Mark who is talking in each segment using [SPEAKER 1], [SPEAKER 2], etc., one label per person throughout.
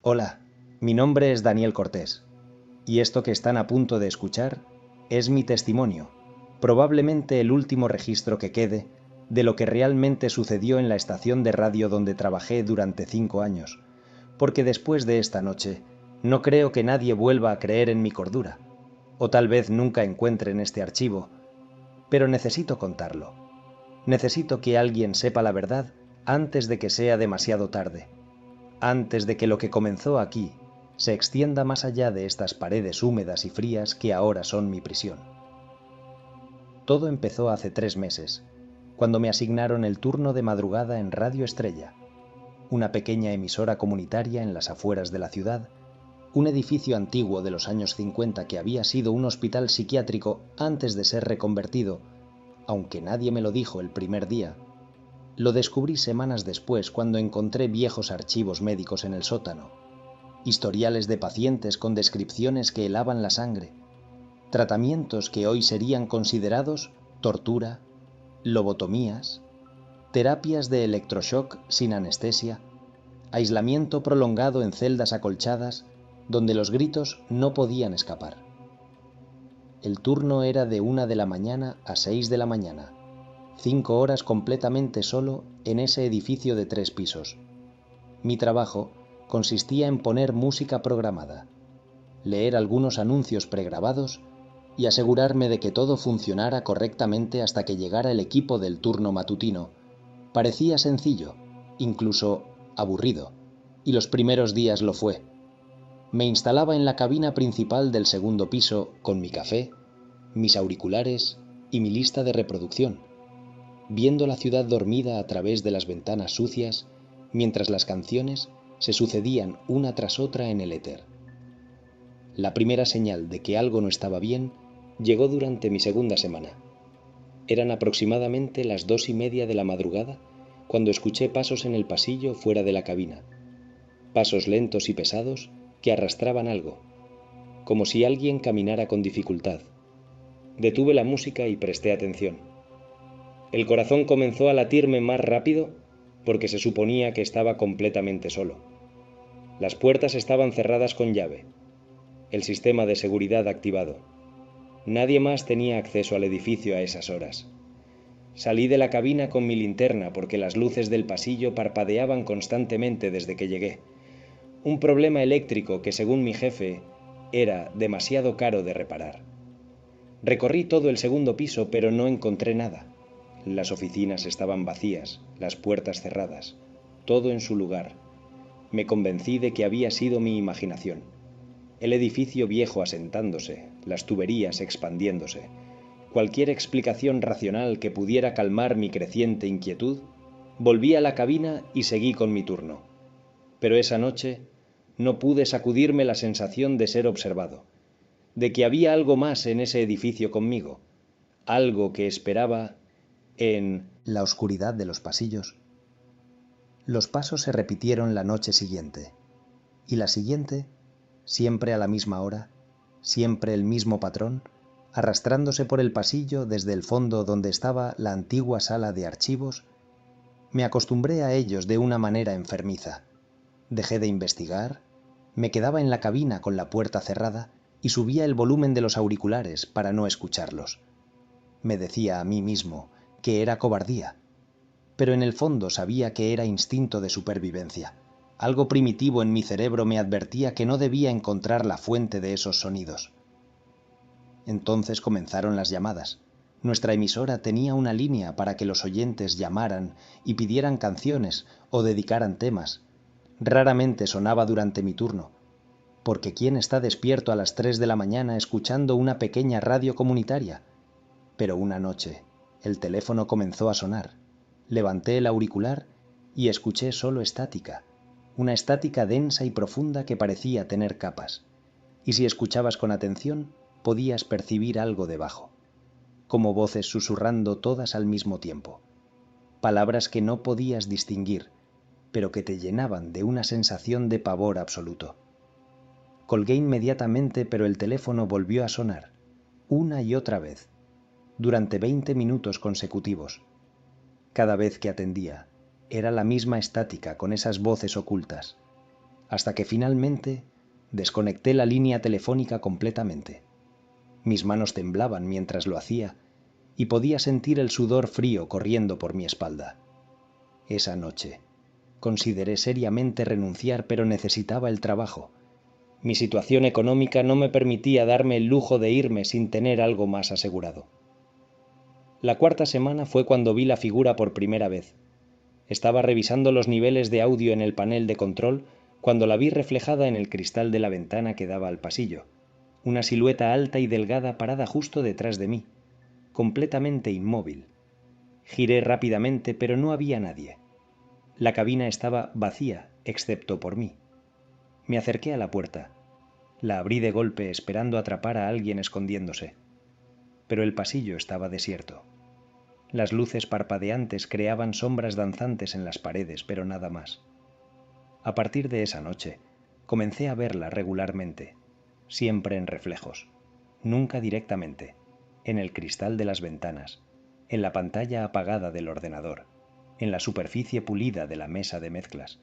[SPEAKER 1] Hola, mi nombre es Daniel Cortés, y esto que están a punto de escuchar es mi testimonio, probablemente el último registro que quede de lo que realmente sucedió en la estación de radio donde trabajé durante 5 años, porque después de esta noche no creo que nadie vuelva a creer en mi cordura, o tal vez nunca encuentren este archivo, pero necesito contarlo. Necesito que alguien sepa la verdad antes de que sea demasiado tarde. Antes de que lo que comenzó aquí se extienda más allá de estas paredes húmedas y frías que ahora son mi prisión. Todo empezó hace 3 meses, cuando me asignaron el turno de madrugada en Radio Estrella, una pequeña emisora comunitaria en las afueras de la ciudad, un edificio antiguo de los años 50 que había sido un hospital psiquiátrico antes de ser reconvertido, aunque nadie me lo dijo el primer día. Lo descubrí semanas después cuando encontré viejos archivos médicos en el sótano, historiales de pacientes con descripciones que helaban la sangre, tratamientos que hoy serían considerados tortura, lobotomías, terapias de electroshock sin anestesia, aislamiento prolongado en celdas acolchadas donde los gritos no podían escapar. El turno era de 1 de la mañana a 6 de la mañana, 5 horas completamente solo en ese edificio de 3 pisos. Mi trabajo consistía en poner música programada, leer algunos anuncios pregrabados y asegurarme de que todo funcionara correctamente hasta que llegara el equipo del turno matutino. Parecía sencillo, incluso aburrido, y los primeros días lo fue. Me instalaba en la cabina principal del segundo piso con mi café, mis auriculares y mi lista de reproducción, viendo la ciudad dormida a través de las ventanas sucias, mientras las canciones se sucedían una tras otra en el éter. La primera señal de que algo no estaba bien llegó durante mi segunda semana. Eran aproximadamente las 2:30 de la madrugada cuando escuché pasos en el pasillo fuera de la cabina. Pasos lentos y pesados que arrastraban algo, como si alguien caminara con dificultad. Detuve la música y presté atención. El corazón comenzó a latirme más rápido porque se suponía que estaba completamente solo. Las puertas estaban cerradas con llave, el sistema de seguridad activado. Nadie más tenía acceso al edificio a esas horas. Salí de la cabina con mi linterna porque las luces del pasillo parpadeaban constantemente desde que llegué. Un problema eléctrico que, según mi jefe, era demasiado caro de reparar. Recorrí todo el segundo piso, pero no encontré nada. Las oficinas estaban vacías, las puertas cerradas, todo en su lugar. Me convencí de que había sido mi imaginación. El edificio viejo asentándose, las tuberías expandiéndose. Cualquier explicación racional que pudiera calmar mi creciente inquietud. Volví a la cabina y seguí con mi turno. Pero esa noche no pude sacudirme la sensación de ser observado, de que había algo más en ese edificio conmigo, algo que esperaba en la oscuridad de los pasillos. Los pasos se repitieron la noche siguiente, y la siguiente, siempre a la misma hora, siempre el mismo patrón, arrastrándose por el pasillo desde el fondo donde estaba la antigua sala de archivos. Me acostumbré a ellos de una manera enfermiza. Dejé de investigar, me quedaba en la cabina con la puerta cerrada y subía el volumen de los auriculares para no escucharlos. Me decía a mí mismo que era cobardía, pero en el fondo sabía que era instinto de supervivencia. Algo primitivo en mi cerebro me advertía que no debía encontrar la fuente de esos sonidos. Entonces comenzaron las llamadas. Nuestra emisora tenía una línea para que los oyentes llamaran y pidieran canciones o dedicaran temas. Raramente sonaba durante mi turno, porque ¿quién está despierto a las 3 de la mañana escuchando una pequeña radio comunitaria? Pero una noche, el teléfono comenzó a sonar. Levanté el auricular y escuché solo estática, una estática densa y profunda que parecía tener capas. Y si escuchabas con atención, podías percibir algo debajo, como voces susurrando todas al mismo tiempo. Palabras que no podías distinguir, pero que te llenaban de una sensación de pavor absoluto. Colgué inmediatamente, pero el teléfono volvió a sonar, una y otra vez, durante 20 minutos consecutivos. Cada vez que atendía, era la misma estática con esas voces ocultas. hasta que finalmente desconecté la línea telefónica completamente. Mis manos temblaban mientras lo hacía y podía sentir el sudor frío corriendo por mi espalda. Esa noche consideré seriamente renunciar, pero necesitaba el trabajo. Mi situación económica no me permitía darme el lujo de irme sin tener algo más asegurado. La cuarta semana fue cuando vi la figura por primera vez. Estaba revisando los niveles de audio en el panel de control cuando la vi reflejada en el cristal de la ventana que daba al pasillo. Una silueta alta y delgada parada justo detrás de mí, completamente inmóvil. Giré rápidamente, pero no había nadie. La cabina estaba vacía, excepto por mí. Me acerqué a la puerta. La abrí de golpe esperando atrapar a alguien escondiéndose. Pero el pasillo estaba desierto. Las luces parpadeantes creaban sombras danzantes en las paredes, pero nada más. A partir de esa noche, comencé a verla regularmente, siempre en reflejos, nunca directamente, en el cristal de las ventanas, en la pantalla apagada del ordenador, en la superficie pulida de la mesa de mezclas,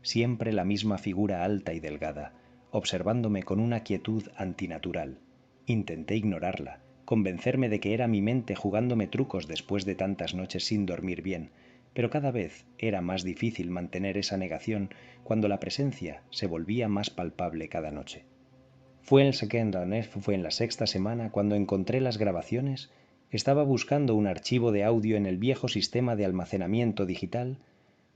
[SPEAKER 1] siempre la misma figura alta y delgada, observándome con una quietud antinatural. Intenté ignorarla, convencerme de que era mi mente jugándome trucos después de tantas noches sin dormir bien, pero cada vez era más difícil mantener esa negación cuando la presencia se volvía más palpable cada noche. Fue en la sexta semana cuando encontré las grabaciones. Estaba buscando un archivo de audio en el viejo sistema de almacenamiento digital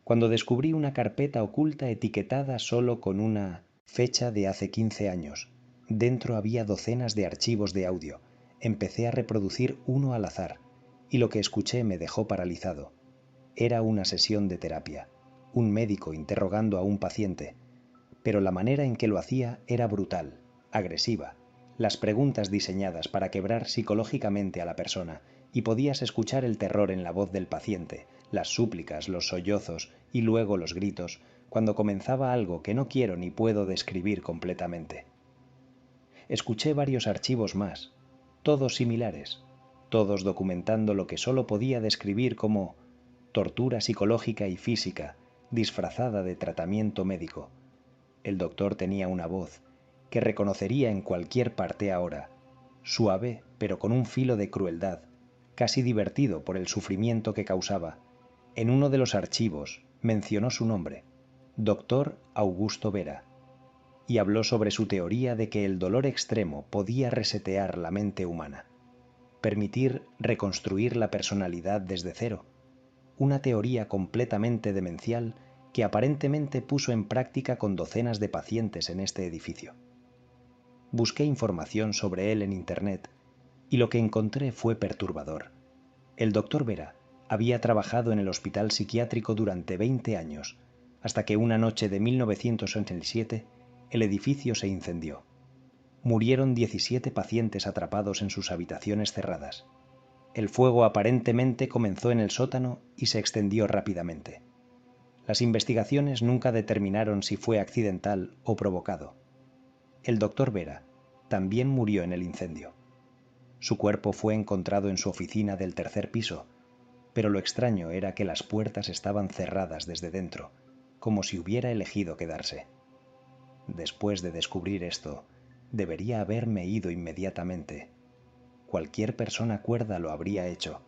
[SPEAKER 1] cuando descubrí una carpeta oculta etiquetada solo con una fecha de hace 15 años. Dentro había docenas de archivos de audio. Empecé a reproducir uno al azar, y lo que escuché me dejó paralizado. Era una sesión de terapia, un médico interrogando a un paciente, pero la manera en que lo hacía era brutal, agresiva, las preguntas diseñadas para quebrar psicológicamente a la persona, y podías escuchar el terror en la voz del paciente, las súplicas, los sollozos y luego los gritos, cuando comenzaba algo que no quiero ni puedo describir completamente. Escuché varios archivos más, todos similares, todos documentando lo que solo podía describir como tortura psicológica y física, disfrazada de tratamiento médico. El doctor tenía una voz que reconocería en cualquier parte ahora, suave pero con un filo de crueldad, casi divertido por el sufrimiento que causaba. En uno de los archivos mencionó su nombre, Dr. Augusto Vera, y habló sobre su teoría de que el dolor extremo podía resetear la mente humana, permitir reconstruir la personalidad desde cero, una teoría completamente demencial que aparentemente puso en práctica con docenas de pacientes en este edificio. Busqué información sobre él en Internet y lo que encontré fue perturbador. El doctor Vera había trabajado en el hospital psiquiátrico durante 20 años, hasta que una noche de 1987 el edificio se incendió. Murieron 17 pacientes atrapados en sus habitaciones cerradas. El fuego aparentemente comenzó en el sótano y se extendió rápidamente. Las investigaciones nunca determinaron si fue accidental o provocado. El doctor Vera también murió en el incendio. Su cuerpo fue encontrado en su oficina del tercer piso, pero lo extraño era que las puertas estaban cerradas desde dentro, como si hubiera elegido quedarse. Después de descubrir esto, debería haberme ido inmediatamente. Cualquier persona cuerda lo habría hecho,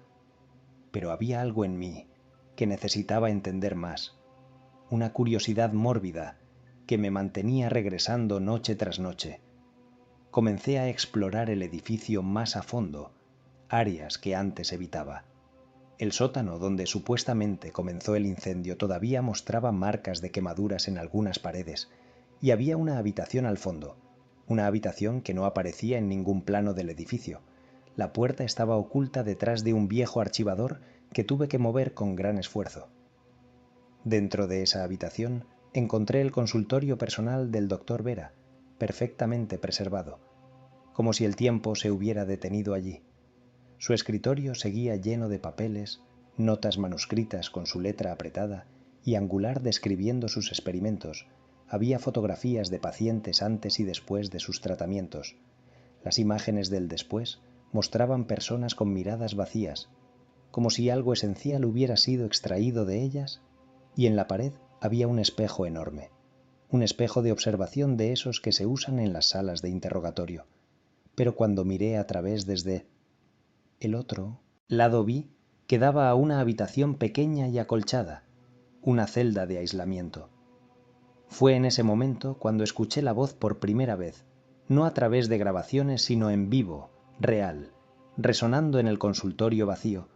[SPEAKER 1] pero había algo en mí que necesitaba entender más, una curiosidad mórbida que me mantenía regresando noche tras noche. Comencé a explorar el edificio más a fondo, áreas que antes evitaba. El sótano donde supuestamente comenzó el incendio todavía mostraba marcas de quemaduras en algunas paredes, y había una habitación al fondo, una habitación que no aparecía en ningún plano del edificio. La puerta estaba oculta detrás de un viejo archivador que tuve que mover con gran esfuerzo. Dentro de esa habitación encontré el consultorio personal del doctor Vera, perfectamente preservado, como si el tiempo se hubiera detenido allí. Su escritorio seguía lleno de papeles, notas manuscritas con su letra apretada y angular describiendo sus experimentos. Había fotografías de pacientes antes y después de sus tratamientos. Las imágenes del después mostraban personas con miradas vacías, como si algo esencial hubiera sido extraído de ellas, y en la pared había un espejo enorme, un espejo de observación de esos que se usan en las salas de interrogatorio. Pero cuando miré a través desde el otro lado vi que daba a una habitación pequeña y acolchada, una celda de aislamiento. Fue en ese momento cuando escuché la voz por primera vez, no a través de grabaciones, sino en vivo, real, resonando en el consultorio vacío.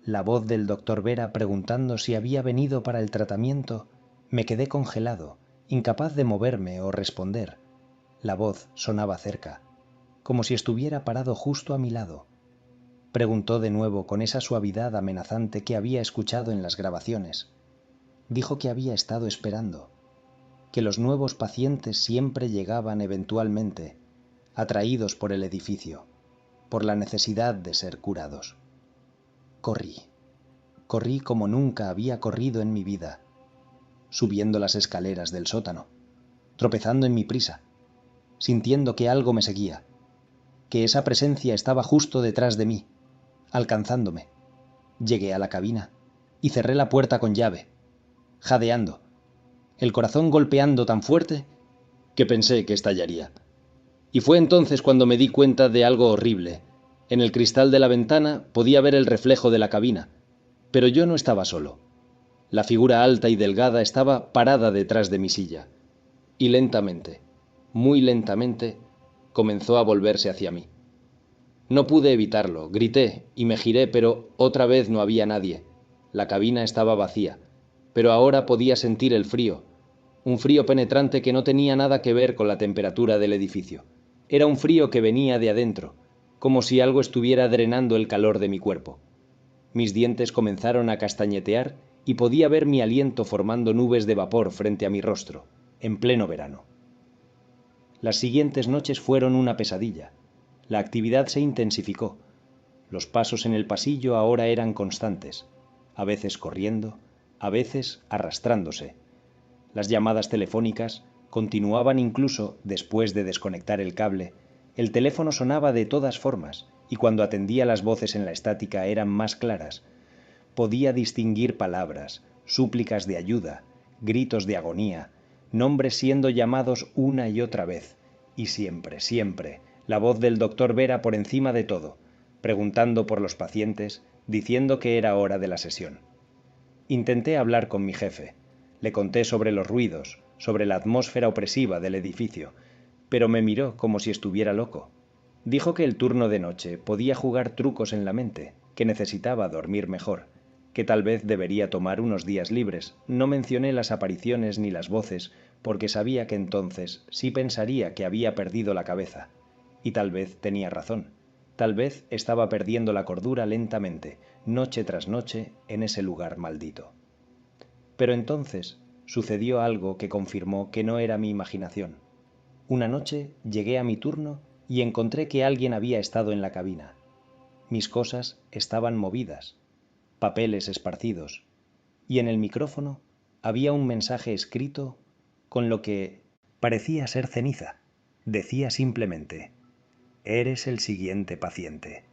[SPEAKER 1] La voz del doctor Vera preguntando si había venido para el tratamiento. Me quedé congelado, incapaz de moverme o responder. La voz sonaba cerca, como si estuviera parado justo a mi lado. Preguntó de nuevo con esa suavidad amenazante que había escuchado en las grabaciones. Dijo que había estado esperando, que los nuevos pacientes siempre llegaban eventualmente, atraídos por el edificio, por la necesidad de ser curados. Corrí como nunca había corrido en mi vida, subiendo las escaleras del sótano, tropezando en mi prisa, sintiendo que algo me seguía, que esa presencia estaba justo detrás de mí, alcanzándome. Llegué a la cabina y cerré la puerta con llave, jadeando, el corazón golpeando tan fuerte que pensé que estallaría. Y fue entonces cuando me di cuenta de algo horrible. En el cristal de la ventana podía ver el reflejo de la cabina, pero yo no estaba solo. La figura alta y delgada estaba parada detrás de mi silla, y lentamente, muy lentamente, comenzó a volverse hacia mí. No pude evitarlo, grité y me giré, pero otra vez no había nadie. La cabina estaba vacía, pero ahora podía sentir el frío, un frío penetrante que no tenía nada que ver con la temperatura del edificio. Era un frío que venía de adentro, como si algo estuviera drenando el calor de mi cuerpo. Mis dientes comenzaron a castañetear y podía ver mi aliento formando nubes de vapor frente a mi rostro, en pleno verano. Las siguientes noches fueron una pesadilla. La actividad se intensificó. Los pasos en el pasillo ahora eran constantes, a veces corriendo, a veces arrastrándose. Las llamadas telefónicas continuaban incluso después de desconectar el cable. El teléfono sonaba de todas formas, y cuando atendía las voces en la estática eran más claras. Podía distinguir palabras, súplicas de ayuda, gritos de agonía, nombres siendo llamados una y otra vez, y siempre, siempre, la voz del doctor Vera por encima de todo, preguntando por los pacientes, diciendo que era hora de la sesión. Intenté hablar con mi jefe. Le conté sobre los ruidos, sobre la atmósfera opresiva del edificio, pero me miró como si estuviera loco. Dijo que el turno de noche podía jugar trucos en la mente, que necesitaba dormir mejor, que tal vez debería tomar unos días libres. No mencioné las apariciones ni las voces, porque sabía que entonces sí pensaría que había perdido la cabeza. Y tal vez tenía razón. Tal vez estaba perdiendo la cordura lentamente, noche tras noche, en ese lugar maldito. Pero entonces sucedió algo que confirmó que no era mi imaginación. Una noche llegué a mi turno y encontré que alguien había estado en la cabina. Mis cosas estaban movidas, papeles esparcidos, y en el micrófono había un mensaje escrito con lo que parecía ser ceniza. Decía simplemente: «Eres el siguiente paciente».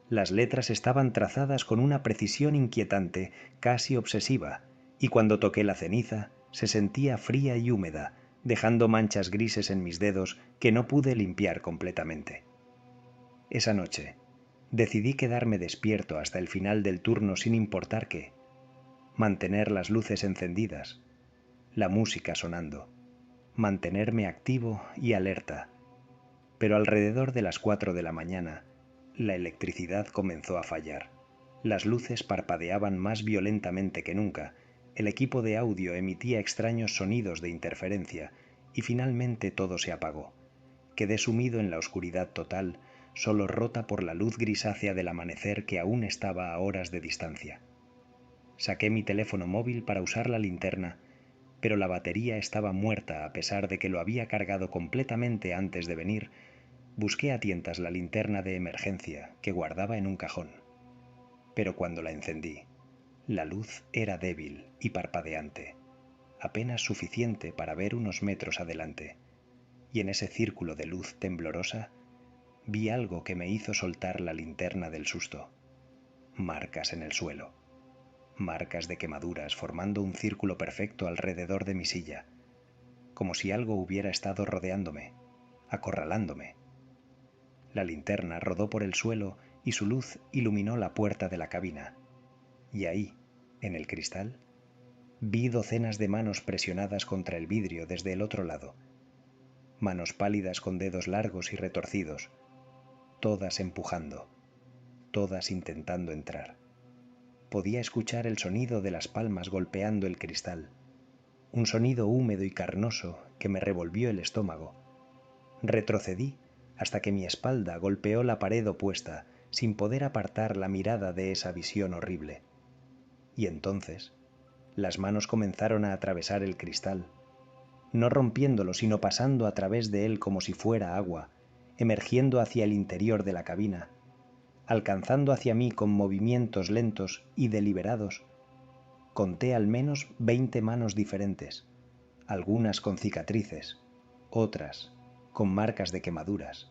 [SPEAKER 1] Las letras estaban trazadas con una precisión inquietante, casi obsesiva, y cuando toqué la ceniza se sentía fría y húmeda, dejando manchas grises en mis dedos que no pude limpiar completamente. Esa noche decidí quedarme despierto hasta el final del turno sin importar qué, mantener las luces encendidas, la música sonando, mantenerme activo y alerta. Pero alrededor de las 4 de la mañana, la electricidad comenzó a fallar. Las luces parpadeaban más violentamente que nunca, el equipo de audio emitía extraños sonidos de interferencia y finalmente todo se apagó. Quedé sumido en la oscuridad total, solo rota por la luz grisácea del amanecer que aún estaba a horas de distancia. Saqué mi teléfono móvil para usar la linterna, pero la batería estaba muerta a pesar de que lo había cargado completamente antes de venir. Busqué a tientas la linterna de emergencia que guardaba en un cajón. Pero cuando la encendí, la luz era débil y parpadeante, apenas suficiente para ver unos metros adelante, y en ese círculo de luz temblorosa vi algo que me hizo soltar la linterna del susto. Marcas en el suelo, marcas de quemaduras formando un círculo perfecto alrededor de mi silla, como si algo hubiera estado rodeándome, acorralándome. La linterna rodó por el suelo y su luz iluminó la puerta de la cabina. Y ahí, en el cristal, vi docenas de manos presionadas contra el vidrio desde el otro lado. Manos pálidas con dedos largos y retorcidos, todas empujando, todas intentando entrar. Podía escuchar el sonido de las palmas golpeando el cristal, un sonido húmedo y carnoso que me revolvió el estómago. Retrocedí hasta que mi espalda golpeó la pared opuesta sin poder apartar la mirada de esa visión horrible. Y entonces, las manos comenzaron a atravesar el cristal, no rompiéndolo sino pasando a través de él como si fuera agua, emergiendo hacia el interior de la cabina, alcanzando hacia mí con movimientos lentos y deliberados. Conté al menos 20 manos diferentes, algunas con cicatrices, otras con marcas de quemaduras,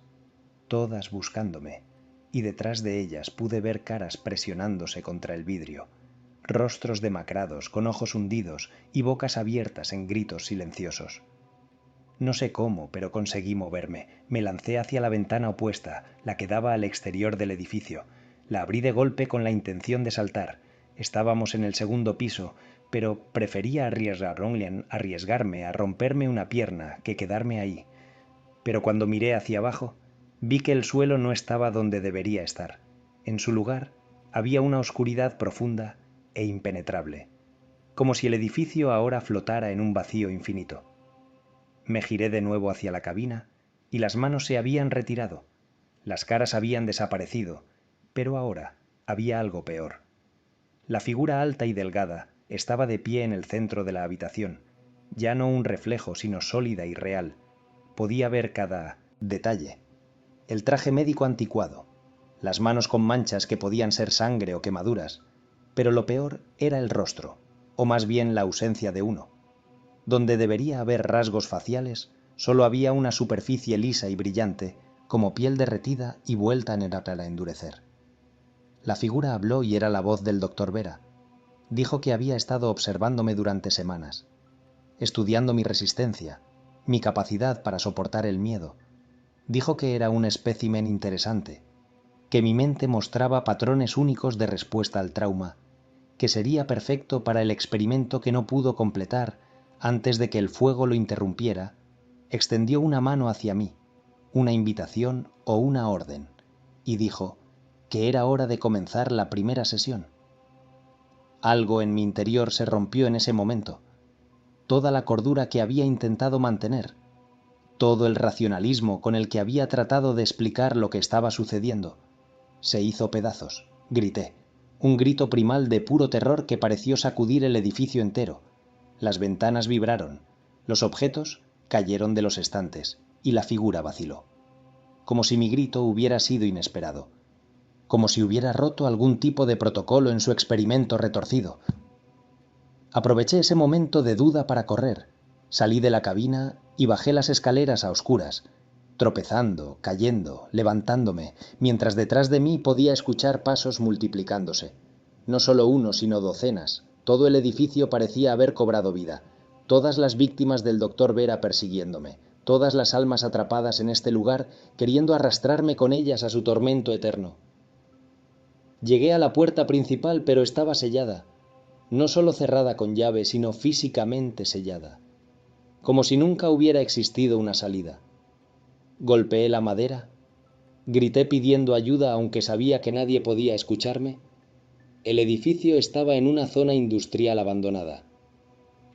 [SPEAKER 1] todas buscándome, y detrás de ellas pude ver caras presionándose contra el vidrio, rostros demacrados con ojos hundidos y bocas abiertas en gritos silenciosos. No sé cómo, pero conseguí moverme. Me lancé hacia la ventana opuesta, la que daba al exterior del edificio. La abrí de golpe con la intención de saltar. Estábamos en el segundo piso, pero prefería arriesgarme a romperme una pierna que quedarme ahí. Pero cuando miré hacia abajo, vi que el suelo no estaba donde debería estar. En su lugar había una oscuridad profunda e impenetrable, como si el edificio ahora flotara en un vacío infinito. Me giré de nuevo hacia la cabina y las manos se habían retirado. Las caras habían desaparecido, pero ahora había algo peor. La figura alta y delgada estaba de pie en el centro de la habitación, ya no un reflejo, sino sólida y real. Podía ver cada detalle. El traje médico anticuado, las manos con manchas que podían ser sangre o quemaduras, pero lo peor era el rostro, o más bien la ausencia de uno. Donde debería haber rasgos faciales, solo había una superficie lisa y brillante, como piel derretida y vuelta a endurecer. La figura habló y era la voz del doctor Vera. Dijo que había estado observándome durante semanas, estudiando mi resistencia, mi capacidad para soportar el miedo. Dijo que era un espécimen interesante, que mi mente mostraba patrones únicos de respuesta al trauma, que sería perfecto para el experimento que no pudo completar antes de que el fuego lo interrumpiera. Extendió una mano hacia mí, una invitación o una orden, y dijo que era hora de comenzar la primera sesión. Algo en mi interior se rompió en ese momento. Toda la cordura que había intentado mantener, todo el racionalismo con el que había tratado de explicar lo que estaba sucediendo, se hizo pedazos. Grité, un grito primal de puro terror que pareció sacudir el edificio entero. Las ventanas vibraron, los objetos cayeron de los estantes y la figura vaciló, como si mi grito hubiera sido inesperado, como si hubiera roto algún tipo de protocolo en su experimento retorcido. Aproveché ese momento de duda para correr. Salí de la cabina y bajé las escaleras a oscuras, tropezando, cayendo, levantándome, mientras detrás de mí podía escuchar pasos multiplicándose. No solo uno, sino docenas. Todo el edificio parecía haber cobrado vida. Todas las víctimas del doctor Vera persiguiéndome. Todas las almas atrapadas en este lugar, queriendo arrastrarme con ellas a su tormento eterno. Llegué a la puerta principal, pero estaba sellada. No solo cerrada con llave, sino físicamente sellada, como si nunca hubiera existido una salida. Golpeé la madera, grité pidiendo ayuda aunque sabía que nadie podía escucharme. El edificio estaba en una zona industrial abandonada.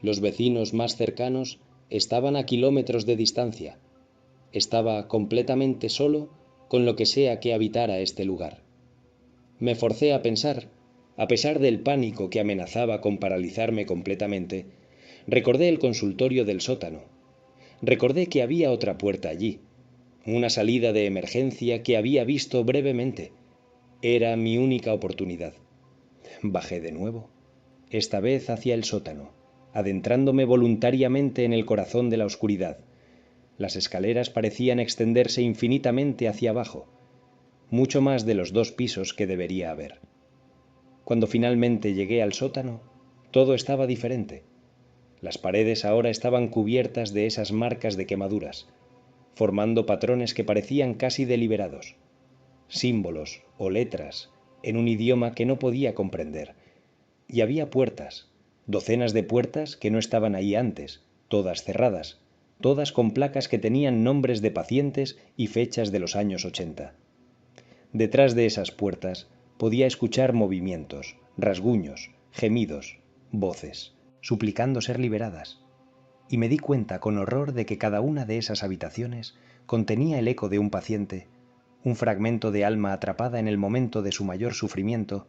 [SPEAKER 1] Los vecinos más cercanos estaban a kilómetros de distancia. Estaba completamente solo con lo que sea que habitara este lugar. Me forcé a pensar. A pesar del pánico que amenazaba con paralizarme completamente, recordé el consultorio del sótano. Recordé que había otra puerta allí, una salida de emergencia que había visto brevemente. Era mi única oportunidad. Bajé de nuevo, esta vez hacia el sótano, adentrándome voluntariamente en el corazón de la oscuridad. Las escaleras parecían extenderse infinitamente hacia abajo, mucho más de los 2 pisos que debería haber. Cuando finalmente llegué al sótano, todo estaba diferente. Las paredes ahora estaban cubiertas de esas marcas de quemaduras, formando patrones que parecían casi deliberados, símbolos o letras en un idioma que no podía comprender. Y había puertas, docenas de puertas que no estaban ahí antes, todas cerradas, todas con placas que tenían nombres de pacientes y fechas de los años 80. Detrás de esas puertas podía escuchar movimientos, rasguños, gemidos, voces, suplicando ser liberadas. Y me di cuenta con horror de que cada una de esas habitaciones contenía el eco de un paciente, un fragmento de alma atrapada en el momento de su mayor sufrimiento,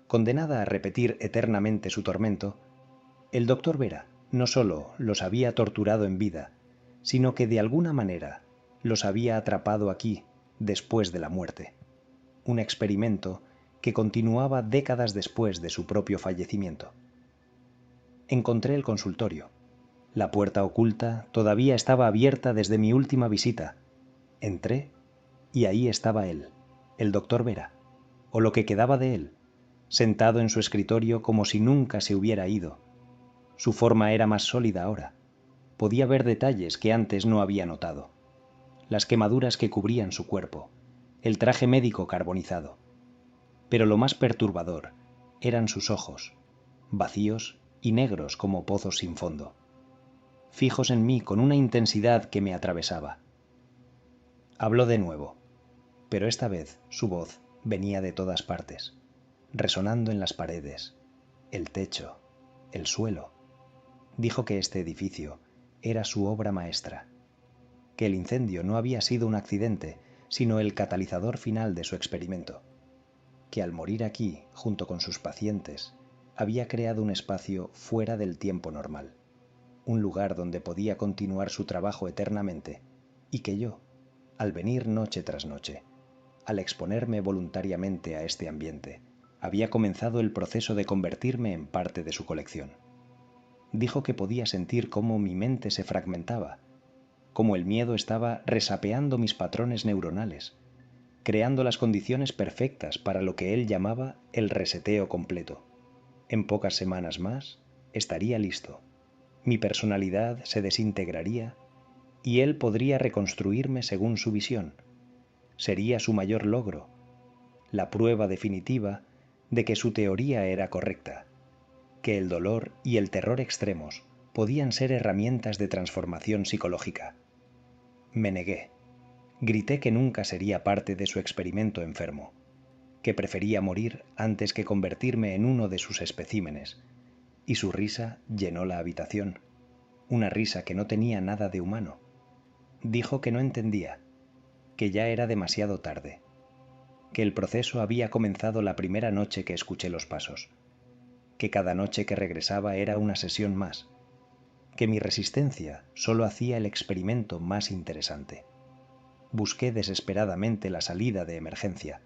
[SPEAKER 1] condenada a repetir eternamente su tormento. El doctor Vera no solo los había torturado en vida, sino que de alguna manera los había atrapado aquí después de la muerte. Un experimento que continuaba décadas después de su propio fallecimiento. Encontré el consultorio. La puerta oculta todavía estaba abierta desde mi última visita. Entré y ahí estaba él, el doctor Vera, o lo que quedaba de él, sentado en su escritorio como si nunca se hubiera ido. Su forma era más sólida ahora. Podía ver detalles que antes no había notado. Las quemaduras que cubrían su cuerpo, el traje médico carbonizado. Pero lo más perturbador eran sus ojos, vacíos y negros como pozos sin fondo, fijos en mí con una intensidad que me atravesaba. Habló de nuevo, pero esta vez su voz venía de todas partes, resonando en las paredes, el techo, el suelo. Dijo que este edificio era su obra maestra, que el incendio no había sido un accidente, sino el catalizador final de su experimento, que al morir aquí, junto con sus pacientes, había creado un espacio fuera del tiempo normal, un lugar donde podía continuar su trabajo eternamente, y que yo, al venir noche tras noche, al exponerme voluntariamente a este ambiente, había comenzado el proceso de convertirme en parte de su colección. Dijo que podía sentir cómo mi mente se fragmentaba, cómo el miedo estaba resapeando mis patrones neuronales, creando las condiciones perfectas para lo que él llamaba el reseteo completo. En pocas semanas más estaría listo. Mi personalidad se desintegraría y él podría reconstruirme según su visión. Sería su mayor logro, la prueba definitiva de que su teoría era correcta, que el dolor y el terror extremos podían ser herramientas de transformación psicológica. Me negué. Grité que nunca sería parte de su experimento enfermo, que prefería morir antes que convertirme en uno de sus especímenes, y su risa llenó la habitación, una risa que no tenía nada de humano. Dijo que no entendía, que ya era demasiado tarde, que el proceso había comenzado la primera noche que escuché los pasos, que cada noche que regresaba era una sesión más, que mi resistencia solo hacía el experimento más interesante. Busqué desesperadamente la salida de emergencia.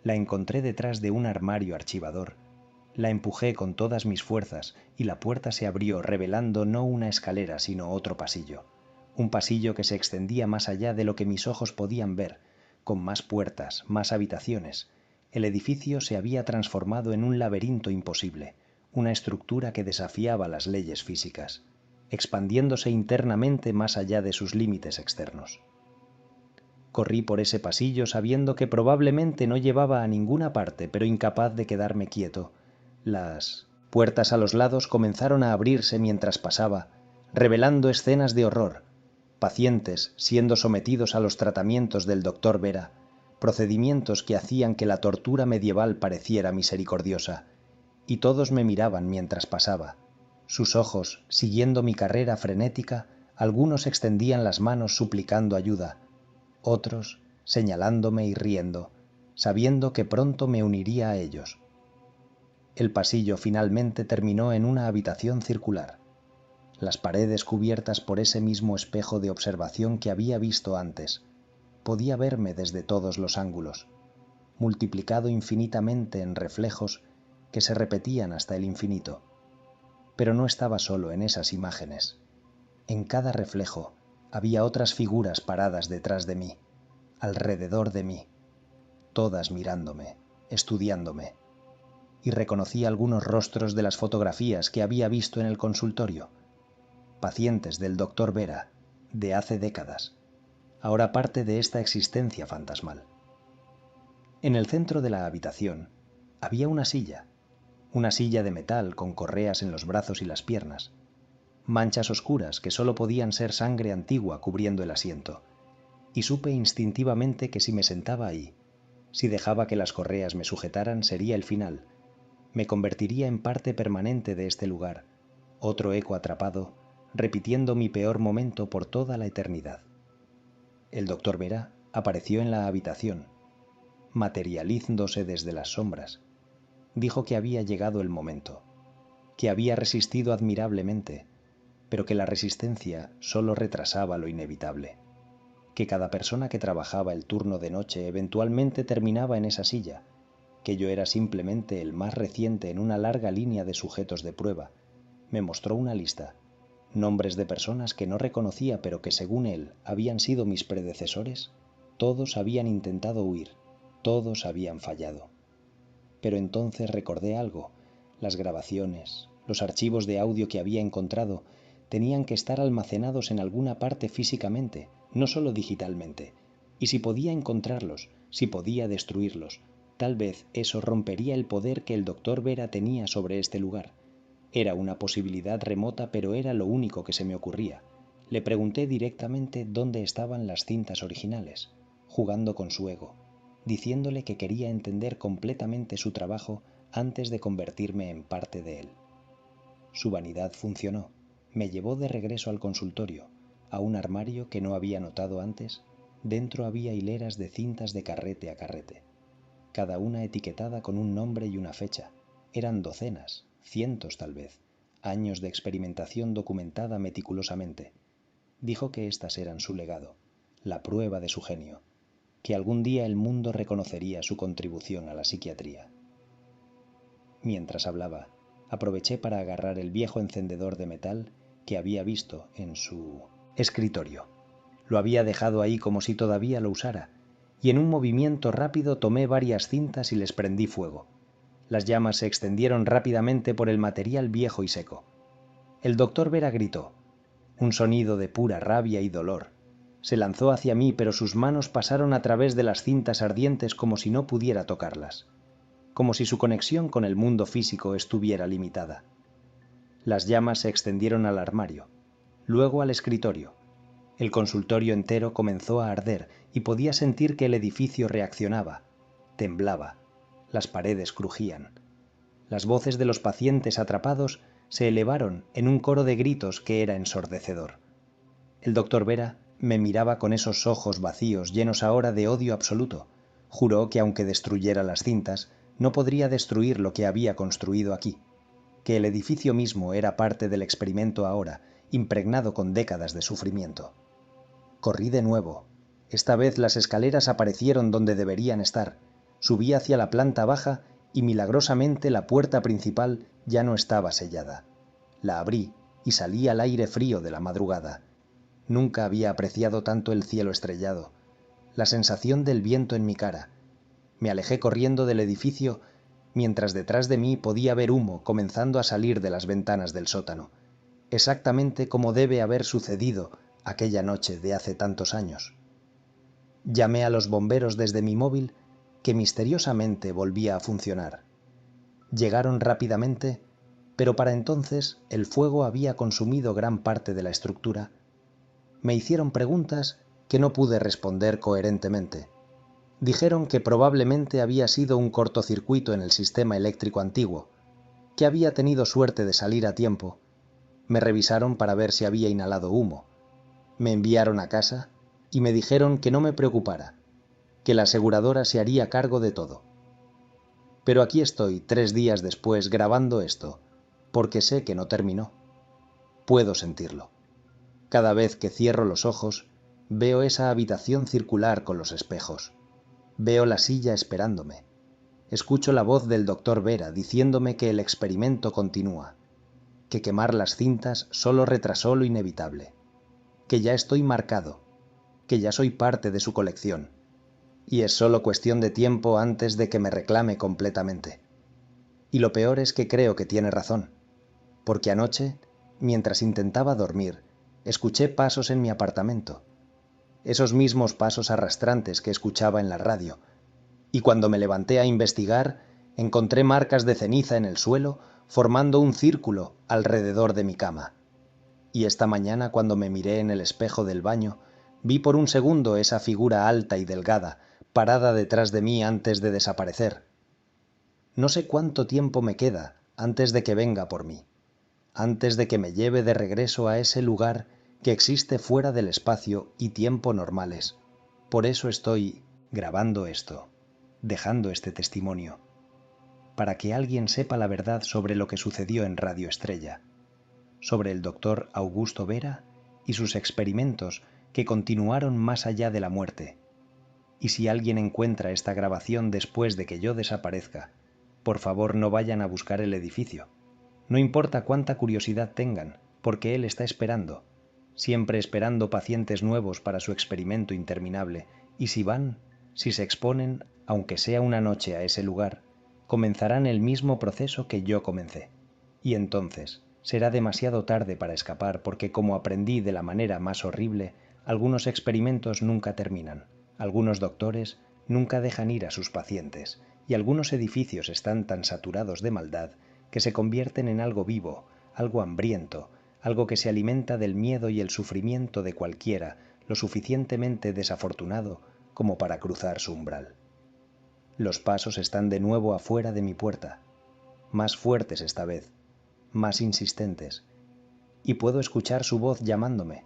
[SPEAKER 1] La encontré detrás de un armario archivador. La empujé con todas mis fuerzas y la puerta se abrió revelando no una escalera sino otro pasillo. Un pasillo que se extendía más allá de lo que mis ojos podían ver, con más puertas, más habitaciones. El edificio se había transformado en un laberinto imposible, una estructura que desafiaba las leyes físicas, expandiéndose internamente más allá de sus límites externos. Corrí por ese pasillo sabiendo que probablemente no llevaba a ninguna parte, pero incapaz de quedarme quieto. Las puertas a los lados comenzaron a abrirse mientras pasaba, revelando escenas de horror, pacientes siendo sometidos a los tratamientos del doctor Vera, procedimientos que hacían que la tortura medieval pareciera misericordiosa, y todos me miraban mientras pasaba. Sus ojos, siguiendo mi carrera frenética, algunos extendían las manos suplicando ayuda, otros señalándome y riendo, sabiendo que pronto me uniría a ellos. El pasillo finalmente terminó en una habitación circular, las paredes cubiertas por ese mismo espejo de observación que había visto antes. Podía verme desde todos los ángulos, multiplicado infinitamente en reflejos que se repetían hasta el infinito. Pero no estaba solo en esas imágenes. En cada reflejo había otras figuras paradas detrás de mí, alrededor de mí, todas mirándome, estudiándome, y reconocí algunos rostros de las fotografías que había visto en el consultorio. pacientes del doctor Vera, de hace décadas, ahora parte de esta existencia fantasmal. En el centro de la habitación había una silla de metal con correas en los brazos y las piernas, manchas oscuras que solo podían ser sangre antigua cubriendo el asiento, y supe instintivamente que si me sentaba ahí, si dejaba que las correas me sujetaran, sería el final. Me convertiría en parte permanente de este lugar, otro eco atrapado, repitiendo mi peor momento por toda la eternidad. El doctor Vera apareció en la habitación, materializándose desde las sombras. Dijo que había llegado el momento, que había resistido admirablemente, pero que la resistencia solo retrasaba lo inevitable, que cada persona que trabajaba el turno de noche eventualmente terminaba en esa silla, que yo era simplemente el más reciente en una larga línea de sujetos de prueba. Me mostró una lista, nombres de personas que no reconocía pero que según él habían sido mis predecesores. Todos habían intentado huir, todos habían fallado. Pero entonces recordé algo: las grabaciones, los archivos de audio que había encontrado, tenían que estar almacenados en alguna parte físicamente, no solo digitalmente. Y si podía encontrarlos, si podía destruirlos, tal vez eso rompería el poder que el doctor Vera tenía sobre este lugar. Era una posibilidad remota, pero era lo único que se me ocurría. Le pregunté directamente dónde estaban las cintas originales, jugando con su ego, diciéndole que quería entender completamente su trabajo antes de convertirme en parte de él. Su vanidad funcionó. Me llevó de regreso al consultorio, a un armario que no había notado antes. Dentro había hileras de cintas de carrete a carrete, cada una etiquetada con un nombre y una fecha. Eran docenas, cientos tal vez, años de experimentación documentada meticulosamente. Dijo que estas eran su legado, la prueba de su genio, que algún día el mundo reconocería su contribución a la psiquiatría. Mientras hablaba, aproveché para agarrar el viejo encendedor de metal que había visto en su escritorio. Lo había dejado ahí como si todavía lo usara, y en un movimiento rápido tomé varias cintas y les prendí fuego. Las llamas se extendieron rápidamente por el material viejo y seco. El doctor Vera gritó, un sonido de pura rabia y dolor. Se lanzó hacia mí, pero sus manos pasaron a través de las cintas ardientes como si no pudiera tocarlas, como si su conexión con el mundo físico estuviera limitada. Las llamas se extendieron al armario, luego al escritorio. El consultorio entero comenzó a arder y podía sentir que el edificio reaccionaba, temblaba, las paredes crujían. Las voces de los pacientes atrapados se elevaron en un coro de gritos que era ensordecedor. El doctor Vera me miraba con esos ojos vacíos, llenos ahora de odio absoluto. Juró que aunque destruyera las cintas, no podría destruir lo que había construido aquí, que el edificio mismo era parte del experimento ahora, impregnado con décadas de sufrimiento. Corrí de nuevo. Esta vez las escaleras aparecieron donde deberían estar. Subí hacia la planta baja y milagrosamente la puerta principal ya no estaba sellada. La abrí y salí al aire frío de la madrugada. Nunca había apreciado tanto el cielo estrellado, la sensación del viento en mi cara. Me alejé corriendo del edificio, mientras detrás de mí podía ver humo comenzando a salir de las ventanas del sótano, exactamente como debe haber sucedido aquella noche de hace tantos años. Llamé a los bomberos desde mi móvil, que misteriosamente volvía a funcionar. Llegaron rápidamente, pero para entonces el fuego había consumido gran parte de la estructura. Me hicieron preguntas que no pude responder coherentemente. Dijeron que probablemente había sido un cortocircuito en el sistema eléctrico antiguo, que había tenido suerte de salir a tiempo. Me revisaron para ver si había inhalado humo. Me enviaron a casa y me dijeron que no me preocupara, que la aseguradora se haría cargo de todo. Pero aquí estoy 3 días después grabando esto, porque sé que no terminó. Puedo sentirlo. Cada vez que cierro los ojos, veo esa habitación circular con los espejos. Veo la silla esperándome. Escucho la voz del doctor Vera diciéndome que el experimento continúa, que quemar las cintas solo retrasó lo inevitable, que ya estoy marcado, que ya soy parte de su colección, y es solo cuestión de tiempo antes de que me reclame completamente. Y lo peor es que creo que tiene razón, porque anoche mientras intentaba dormir, escuché pasos en mi apartamento, esos mismos pasos arrastrantes que escuchaba en la radio, y cuando me levanté a investigar, encontré marcas de ceniza en el suelo formando un círculo alrededor de mi cama. Y esta mañana, cuando me miré en el espejo del baño, vi por un segundo esa figura alta y delgada, parada detrás de mí antes de desaparecer. No sé cuánto tiempo me queda antes de que venga por mí, antes de que me lleve de regreso a ese lugar que existe fuera del espacio y tiempo normales. Por eso estoy grabando esto, dejando este testimonio, para que alguien sepa la verdad sobre lo que sucedió en Radio Estrella, sobre el doctor Augusto Vera y sus experimentos que continuaron más allá de la muerte. Y si alguien encuentra esta grabación después de que yo desaparezca, por favor no vayan a buscar el edificio. No importa cuánta curiosidad tengan, porque él está esperando, siempre esperando pacientes nuevos para su experimento interminable, y si van, si se exponen, aunque sea una noche a ese lugar, comenzarán el mismo proceso que yo comencé. Y entonces será demasiado tarde para escapar, porque como aprendí de la manera más horrible, algunos experimentos nunca terminan, algunos doctores nunca dejan ir a sus pacientes, y algunos edificios están tan saturados de maldad que se convierten en algo vivo, algo hambriento, algo que se alimenta del miedo y el sufrimiento de cualquiera lo suficientemente desafortunado como para cruzar su umbral. Los pasos están de nuevo afuera de mi puerta, más fuertes esta vez, más insistentes, y puedo escuchar su voz llamándome,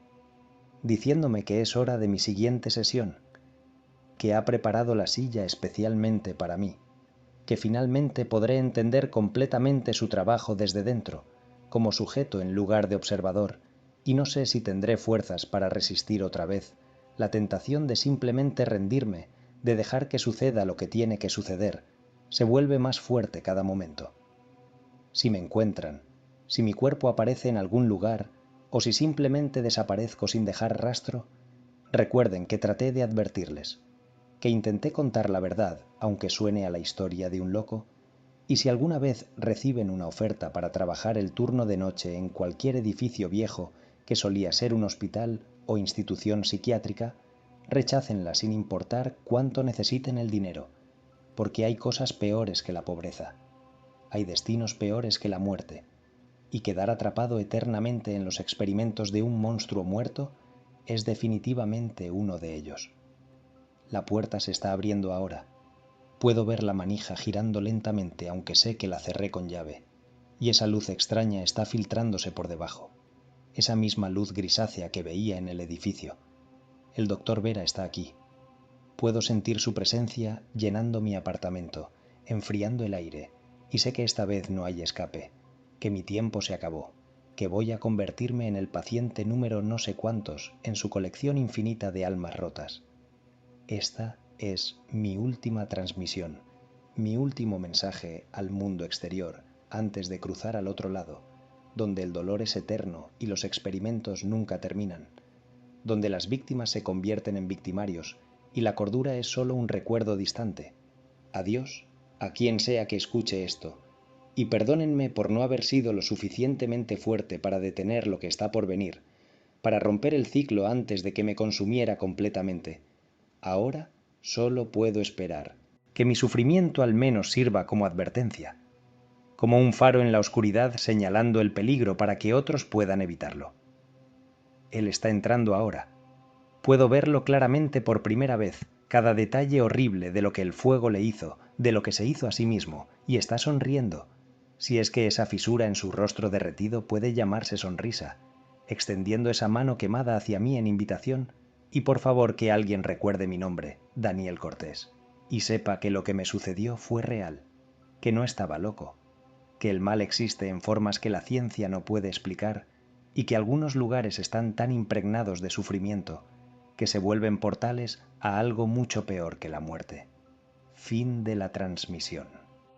[SPEAKER 1] diciéndome que es hora de mi siguiente sesión, que ha preparado la silla especialmente para mí, que finalmente podré entender completamente su trabajo desde dentro, como sujeto en lugar de observador, y no sé si tendré fuerzas para resistir otra vez la tentación de simplemente rendirme, de dejar que suceda lo que tiene que suceder. Se vuelve más fuerte cada momento. Si me encuentran, si mi cuerpo aparece en algún lugar, o si simplemente desaparezco sin dejar rastro, recuerden que traté de advertirles, que intenté contar la verdad, aunque suene a la historia de un loco, y si alguna vez reciben una oferta para trabajar el turno de noche en cualquier edificio viejo que solía ser un hospital o institución psiquiátrica, rechácenla sin importar cuánto necesiten el dinero, porque hay cosas peores que la pobreza, hay destinos peores que la muerte, y quedar atrapado eternamente en los experimentos de un monstruo muerto es definitivamente uno de ellos. La puerta se está abriendo ahora. Puedo ver la manija girando lentamente, aunque sé que la cerré con llave, y esa luz extraña está filtrándose por debajo, esa misma luz grisácea que veía en el edificio. El doctor Vera está aquí. Puedo sentir su presencia llenando mi apartamento, enfriando el aire, y sé que esta vez no hay escape, que mi tiempo se acabó, que voy a convertirme en el paciente número no sé cuántos en su colección infinita de almas rotas. Esta es mi última transmisión, mi último mensaje al mundo exterior antes de cruzar al otro lado, donde el dolor es eterno y los experimentos nunca terminan, donde las víctimas se convierten en victimarios y la cordura es solo un recuerdo distante. Adiós a quien sea que escuche esto, y perdónenme por no haber sido lo suficientemente fuerte para detener lo que está por venir, para romper el ciclo antes de que me consumiera completamente. Ahora solo puedo esperar que mi sufrimiento al menos sirva como advertencia, como un faro en la oscuridad señalando el peligro para que otros puedan evitarlo. Él está entrando ahora. Puedo verlo claramente por primera vez, cada detalle horrible de lo que el fuego le hizo, de lo que se hizo a sí mismo, y está sonriendo, si es que esa fisura en su rostro derretido puede llamarse sonrisa, extendiendo esa mano quemada hacia mí en invitación. Y por favor que alguien recuerde mi nombre, Daniel Cortés, y sepa que lo que me sucedió fue real, que no estaba loco, que el mal existe en formas que la ciencia no puede explicar y que algunos lugares están tan impregnados de sufrimiento que se vuelven portales a algo mucho peor que la muerte. Fin de la transmisión.